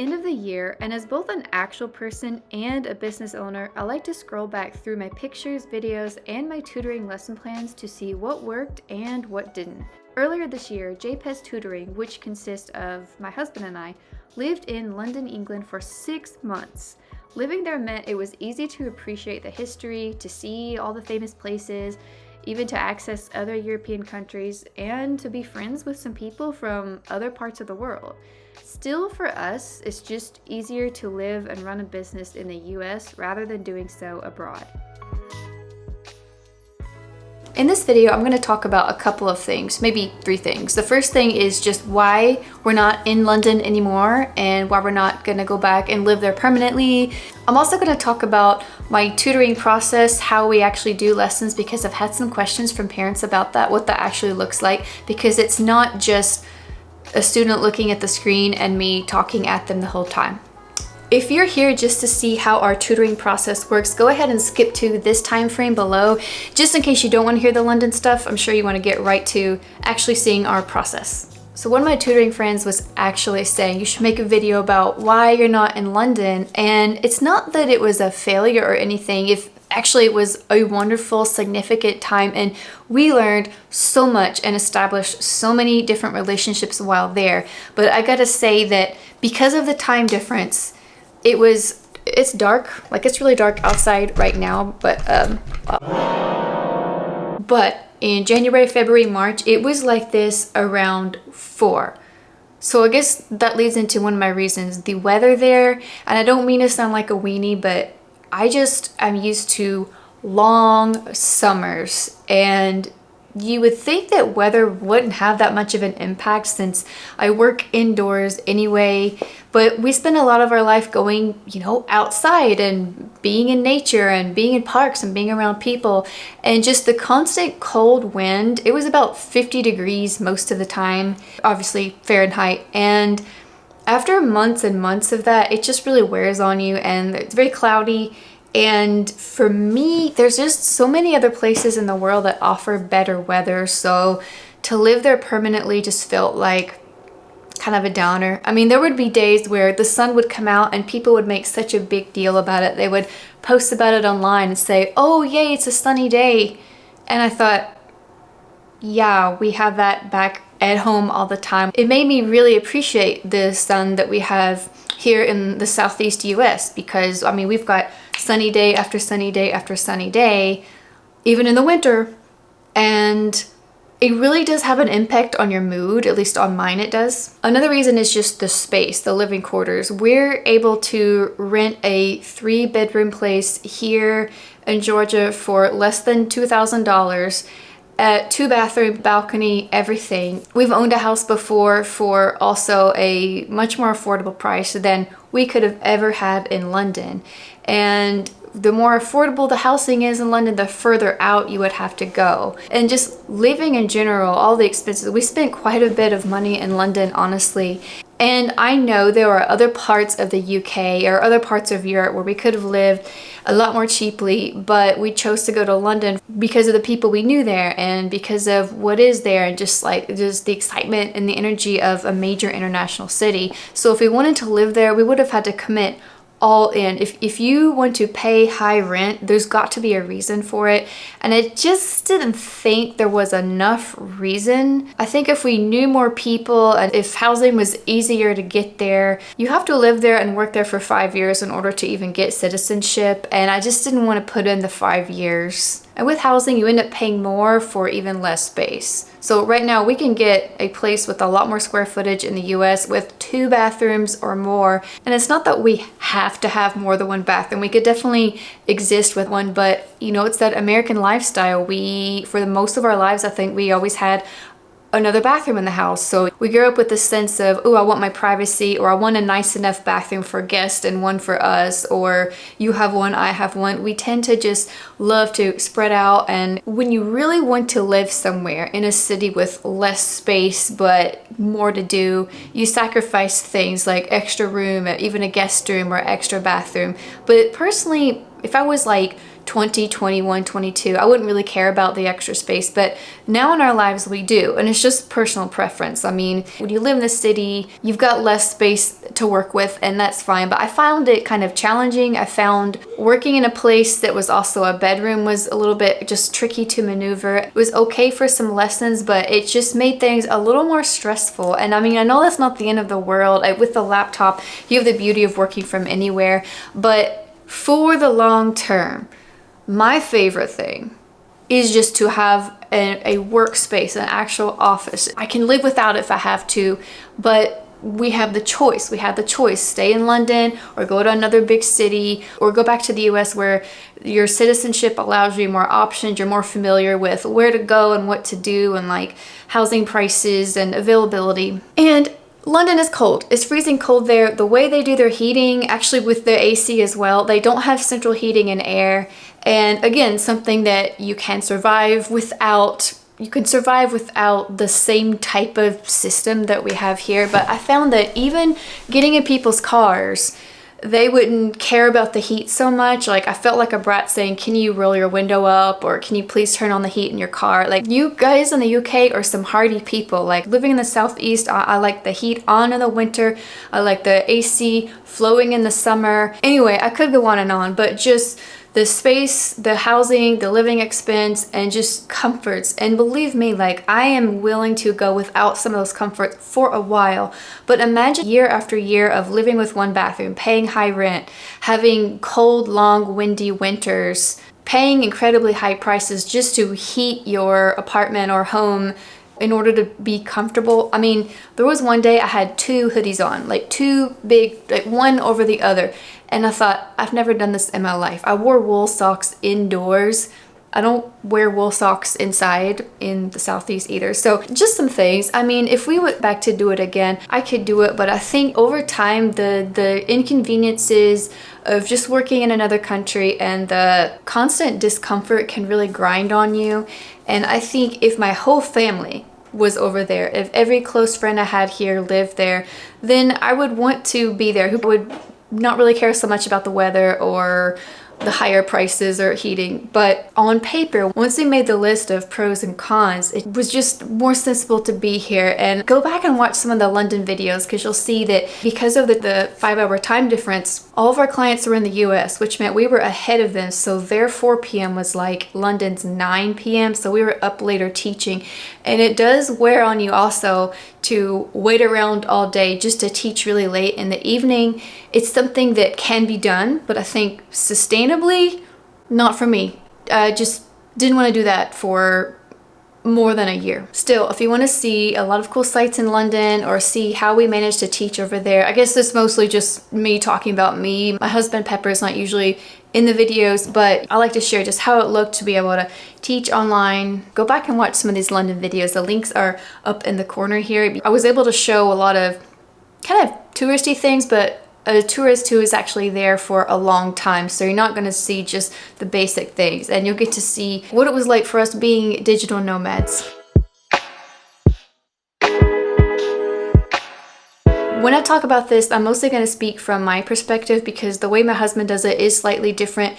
end of the year, and as both an actual person and a business owner, I like to scroll back through my pictures, videos, and my tutoring lesson plans to see what worked and what didn't. Earlier this year, PEZ Tutoring, which consists of my husband and I, lived in London, England for 6 months. Living there meant it was easy to appreciate the history, to see all the famous places, even to access other European countries, and to be friends with some people from other parts of the world. Still, for us, it's just easier to live and run a business in the US rather than doing so abroad. In this video, I'm going to talk about a couple of things, maybe 3 things. The first thing is just why we're not in London anymore and why we're not going to go back and live there permanently. I'm also going to talk about my tutoring process, how we actually do lessons, because I've had some questions from parents about that, what that actually looks like, because it's not just a student looking at the screen and me talking at them the whole time. If you're here just to see how our tutoring process works, go ahead and skip to this time frame below. Just in case you don't want to hear the London stuff, I'm sure you want to get right to actually seeing our process. So one of my tutoring friends was actually saying you should make a video about why you're not in London, and it's not that it was a failure or anything. Actually, it was a wonderful, significant time, and we learned so much and established so many different relationships while there. But I gotta say that because of the time difference, it's dark, like it's really dark outside right now, but in January, February, March, it was like this around 4. So I guess that leads into one of my reasons, the weather there. And I don't mean to sound like a weenie, but I'm used to long summers, and you would think that weather wouldn't have that much of an impact since I work indoors anyway, but we spend a lot of our life going, outside and being in nature and being in parks and being around people, and just the constant cold wind. It was about 50 degrees most of the time, obviously Fahrenheit, and after months and months of that, it just really wears on you, and it's very cloudy. And for me, there's just so many other places in the world that offer better weather, so to live there permanently just felt like kind of a downer. I mean, there would be days where the sun would come out and people would make such a big deal about it. They would post about it online and say, "Oh yay, it's a sunny day." And I thought, yeah, we have that back at home all the time. It made me really appreciate the sun that we have here in the Southeast US, because I mean, we've got sunny day after sunny day after sunny day, even in the winter, and it really does have an impact on your mood, at least on mine it does. Another reason is just the space, the living quarters. We're able to rent a 3-bedroom place here in Georgia for less than $2,000. 2-bathroom, balcony, everything. We've owned a house before for also a much more affordable price than we could have ever had in London. And the more affordable the housing is in London, the further out you would have to go. And just living in general, all the expenses, we spent quite a bit of money in London, honestly. And I know there are other parts of the UK or other parts of Europe where we could have lived a lot more cheaply, but we chose to go to London because of the people we knew there and because of what is there, and just the excitement and the energy of a major international city. So if we wanted to live there, we would have had to commit all in. If you want to pay high rent, there's got to be a reason for it, and I just didn't think there was enough reason. I think if we knew more people and if housing was easier to get there, you have to live there and work there for 5 years in order to even get citizenship, and I just didn't want to put in the 5 years. And with housing, you end up paying more for even less space. So right now we can get a place with a lot more square footage in the US with 2 bathrooms or more. And it's not that we have to have more than 1 bathroom. We could definitely exist with one, but it's that American lifestyle. For the most of our lives, I think we always had another bathroom in the house. So we grew up with this sense of, oh, I want my privacy, or I want a nice enough bathroom for guests and one for us, or you have one, I have one. We tend to just love to spread out. And when you really want to live somewhere in a city with less space but more to do, you sacrifice things like extra room, even a guest room or extra bathroom. But personally, if I was like 20, 21, 22. I wouldn't really care about the extra space, but now in our lives we do, and it's just personal preference. I mean, when you live in the city, you've got less space to work with, and that's fine, but I found it kind of challenging. I found working in a place that was also a bedroom was a little bit just tricky to maneuver. It was okay for some lessons, but it just made things a little more stressful. And I mean, I know that's not the end of the world. With the laptop, you have the beauty of working from anywhere, but for the long term, my favorite thing is just to have a workspace, an actual office. I can live without it if I have to, but we have the choice. We have the choice. Stay in London or go to another big city or go back to the US where your citizenship allows you more options. You're more familiar with where to go and what to do and like housing prices and availability. And London is cold. It's freezing cold there. The way they do their heating, actually with the AC as well, they don't have central heating and air. And again, something that you can survive without. You can survive without the same type of system that we have here. But I found that even getting in people's cars, they wouldn't care about the heat so much. Like, I felt like a brat saying, can you roll your window up, or can you please turn on the heat in your car? Like, you guys in the UK are some hardy people. Like, living in the southeast, I like the heat on in the winter. I like the AC flowing in the summer. Anyway, I could go on, but just the space, the housing, the living expense, and just comforts. And believe me, like, I am willing to go without some of those comforts for a while. But imagine year after year of living with one bathroom, paying high rent, having cold, long, windy winters, paying incredibly high prices just to heat your apartment or home in order to be comfortable. I mean, there was one day I had 2 hoodies on, like 2 big, like one over the other. And I thought, I've never done this in my life. I wore wool socks indoors. I don't wear wool socks inside in the southeast either. So just some things. I mean, if we went back to do it again, I could do it. But I think over time, the inconveniences of just working in another country and the constant discomfort can really grind on you. And I think if my whole family was over there, if every close friend I had here lived there, then I would want to be there, who would not really care so much about the weather or the higher prices or heating. But on paper, once they made the list of pros and cons, it was just more sensible to be here. And go back and watch some of the London videos, because you'll see that because of the 5-hour time difference, all of our clients were in the US, which meant we were ahead of them. So their 4 p.m. was like London's 9 p.m. So we were up later teaching. And it does wear on you also to wait around all day just to teach really late in the evening. It's something that can be done, but I think sustainably, not for me. I just didn't want to do that for more than a year. Still, if you want to see a lot of cool sites in London or see how we managed to teach over there, I guess it's mostly just me talking about me. My husband Pepper is not usually in the videos, but I like to share just how it looked to be able to teach online. Go back and watch some of these London videos. The links are up in the corner here. I was able to show a lot of kind of touristy things, but a tourist who is actually there for a long time, so you're not going to see just the basic things, and you'll get to see what it was like for us being digital nomads. When I talk about this, I'm mostly going to speak from my perspective, because the way my husband does it is slightly different.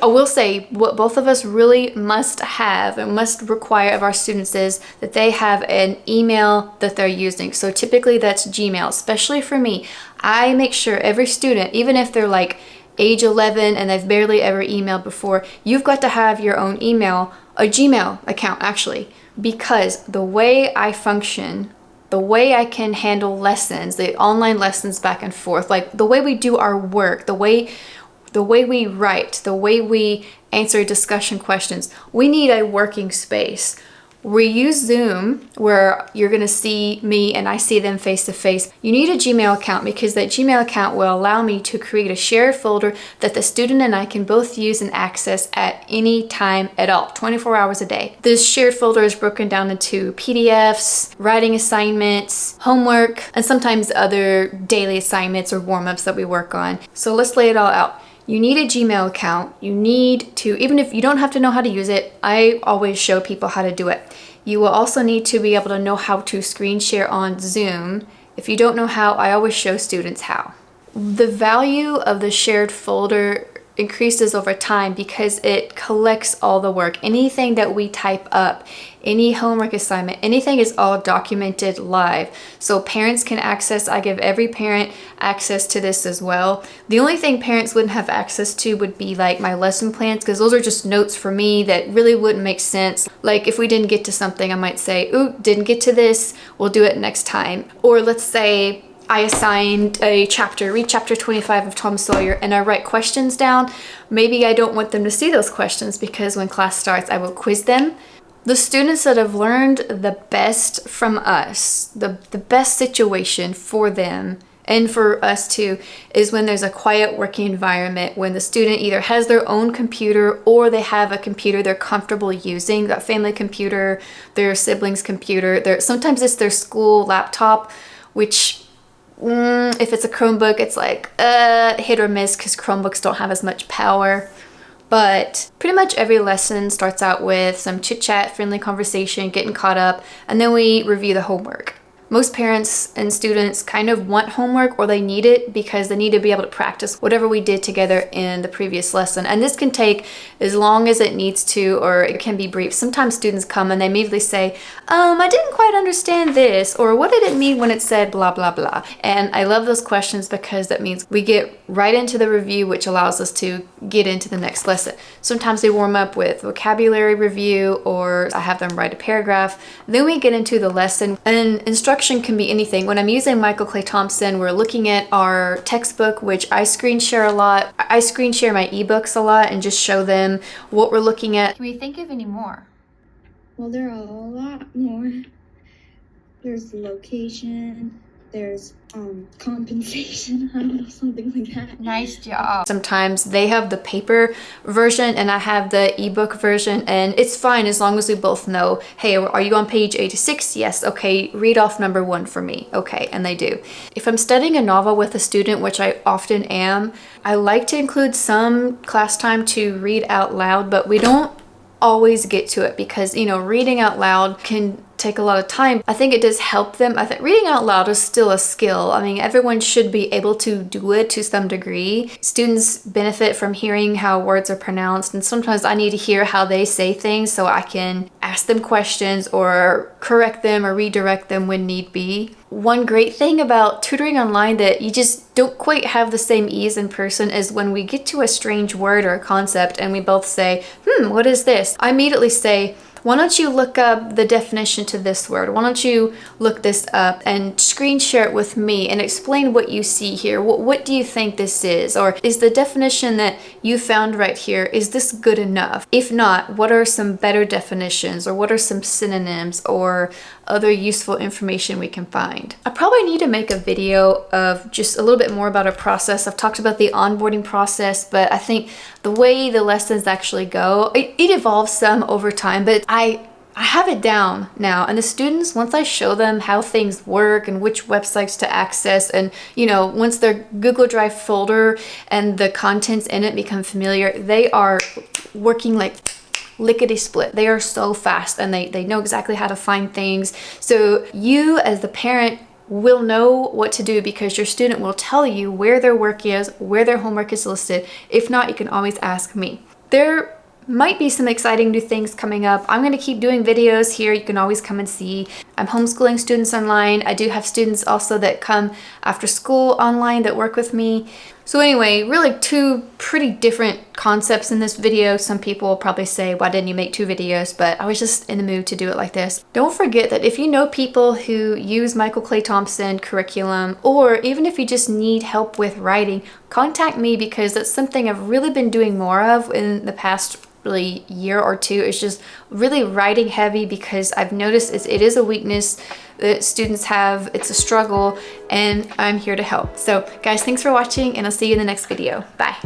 I will say what both of us really must have and must require of our students is that they have an email that they're using. So typically that's Gmail. Especially for me, I make sure every student, even if they're like age 11 and they've barely ever emailed before, you've got to have your own email, a Gmail account actually, because the way I function, the way I can handle lessons, the online lessons back and forth, like the way we do our work, the way we write, the way we answer discussion questions, we need a working space. We use Zoom, where you're going to see me and I see them face to face. You need a Gmail account, because that Gmail account will allow me to create a shared folder that the student and I can both use and access at any time at all, 24 hours a day. This shared folder is broken down into PDFs, writing assignments, homework, and sometimes other daily assignments or warm-ups that we work on. So let's lay it all out. You need a Gmail account. You need to, even if you don't have to know how to use it, I always show people how to do it. You will also need to be able to know how to screen share on Zoom. If you don't know how, I always show students how. The value of the shared folder increases over time because it collects all the work. Anything that we type up, any homework assignment, anything is all documented live. So parents can access, I give every parent access to this as well. The only thing parents wouldn't have access to would be like my lesson plans, because those are just notes for me that really wouldn't make sense. Like if we didn't get to something, I might say, ooh, didn't get to this, we'll do it next time. Or let's say I assigned a chapter, read chapter 25 of Tom Sawyer, and I write questions down. Maybe I don't want them to see those questions because when class starts, I will quiz them. The students that have learned the best from us, the best situation for them and for us too, is when there's a quiet working environment, when the student either has their own computer or they have a computer they're comfortable using, that family computer, their siblings' computer, sometimes it's their school laptop, which if it's a Chromebook, it's like hit or miss because Chromebooks don't have as much power. But pretty much every lesson starts out with some chit chat, friendly conversation, getting caught up, and then we review the homework. Most parents and students kind of want homework, or they need it because they need to be able to practice whatever we did together in the previous lesson. And this can take as long as it needs to, or it can be brief. Sometimes students come and they immediately say, I didn't quite understand this, or what did it mean when it said blah, blah, blah. And I love those questions because that means we get right into the review, which allows us to get into the next lesson. Sometimes they warm up with vocabulary review, or I have them write a paragraph. Then we get into the lesson, and instruction can be anything. When I'm using Michael Clay Thompson, we're looking at our textbook, which I screen share a lot. I screen share my ebooks a lot and just show them what we're looking at. Can we think of any more? Well, there are a lot more. There's location, there's compensation, I don't know, something like that. Nice job. Sometimes they have the paper version and I have the ebook version, and it's fine as long as we both know, hey, are you on page 86? Yes. Okay, read off number 1 for me. Okay, and they do. If I'm studying a novel with a student, which I often am, I like to include some class time to read out loud, but we don't always get to it because, you know, reading out loud can take a lot of time. I think it does help them. I think reading out loud is still a skill. I mean, everyone should be able to do it to some degree. Students benefit from hearing how words are pronounced, and sometimes I need to hear how they say things so I can ask them questions or correct them or redirect them when need be. One great thing about tutoring online that you just don't quite have the same ease in person is when we get to a strange word or a concept and we both say, what is this? I immediately say, why don't you look up the definition to this word? Why don't you look this up and screen share it with me and explain what you see here? What do you think this is? Or is the definition that you found right here, is this good enough? If not, what are some better definitions, or what are some synonyms or other useful information we can find? I probably need to make a video of just a little bit more about our process. I've talked about the onboarding process, but I think the way the lessons actually go, it evolves some over time, but I have it down now. And the students, once I show them how things work and which websites to access, and you know, once their Google Drive folder and the contents in it become familiar, they are working like lickety-split. They are so fast and they know exactly how to find things. So you as the parent will know what to do because your student will tell you where their work is, where their homework is listed. If not, you can always ask me. There might be some exciting new things coming up. I'm going to keep doing videos here. You can always come and see. I'm homeschooling students online. I do have students also that come after school online that work with me. So anyway, really 2 pretty different concepts in this video. Some people will probably say, why didn't you make 2 videos? But I was just in the mood to do it like this. Don't forget that if you know people who use Michael Clay Thompson curriculum, or even if you just need help with writing, contact me because that's something I've really been doing more of in the past really year or 2. It's just really writing heavy because I've noticed it is a weakness that students have. It's a struggle, and I'm here to help. So guys, thanks for watching, and I'll see you in the next video. Bye.